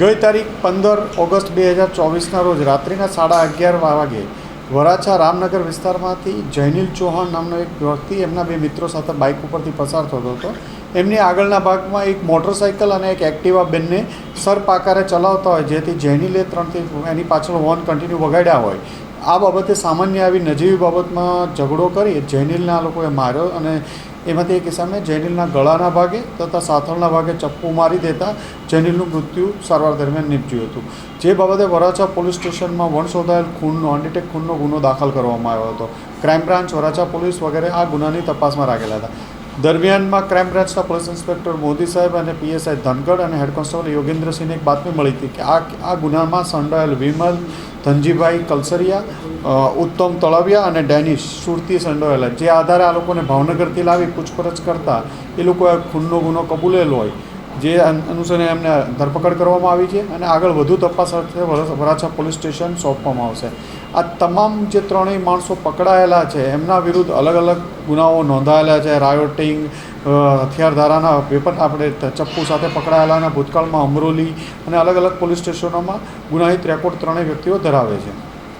ગઈ તારીખ 15 ઓગસ્ટ 2024ના રોજ રાત્રિના 11:30 વાગે વરાછા રામનગર વિસ્તારમાંથી જૈનિલ ચૌહાણ નામનો એક વ્યક્તિ એમના બે મિત્રો સાથે બાઇક ઉપરથી પસાર થતો હતો. એમની આગળના ભાગમાં એક મોટરસાઇકલ અને એક એક્ટિવા બંને સરપાકારે ચલાવતા હોય, જેથી જૈનિલે 3થી એની પાછળ હોર્ન કન્ટિન્યુ વગાડ્યા હોય. આ બાબતે સામાન્ય આવી નજીવી બાબતમાં ઝઘડો કરી જૈનિલના લોકોએ માર્યો અને એમાંથી એક કિસ્સામાં જૈનિલના ગળાના ભાગે તથા સાથળના ભાગે ચપ્પુ મારી દેતા જૈનિલનું મૃત્યુ સારવાર દરમિયાન નીપજ્યું હતું. જે બાબતે વરાછા પોલીસ સ્ટેશનમાં વણશોધાયેલ ખૂનનો અનડિટેક્ટ ખૂનનો ગુનો દાખલ કરવામાં આવ્યો હતો. ક્રાઇમ બ્રાન્ચ, વરાછા પોલીસ વગેરે આ ગુનાની તપાસમાં રાખેલા હતા. દરમિયાનમાં ક્રાઇમ બ્રાન્ચના પોલીસ ઇન્સ્પેક્ટર મોદી સાહેબ અને પીએસઆઈ ધનગઢ અને હેડ કોન્સ્ટેબલ યોગેન્દ્રસિંહને એક બાતમી મળી હતી કે આ ગુનામાં સંડોવાયેલ વિમલ, ધનજીભાઈ કલસરિયા, ઉત્તમ તળવિયા અને ડેનિશ સુરતી સંડોવાયેલા. જે આધારે આ લોકોને ભાવનગરથી લાવી પૂછપરછ કરતા એ લોકોએ ખૂનનો ગુનો કબૂલેલો હોય, જે અનુસંધાને એમને ધરપકડ કરવામાં આવી છે અને આગળ વધુ તપાસ અર્થે વરાછા પોલીસ સ્ટેશન સોંપવામાં આવશે. આ તમામ જે ત્રણેય માણસો પકડાયેલા છે એમના વિરુદ્ધ અલગ અલગ ગુનાઓ નોંધાયેલા છે. રાયોટિંગ, હથિયાર ધારાના વેપન, આપણે ચપ્પુ સાથે પકડાયેલાના ભૂતકાળમાં અમરોલી અને અલગ અલગ પોલીસ સ્ટેશનોમાં ગુનાહિત રેકોર્ડ ત્રણેય વ્યક્તિઓ ધરાવે છે.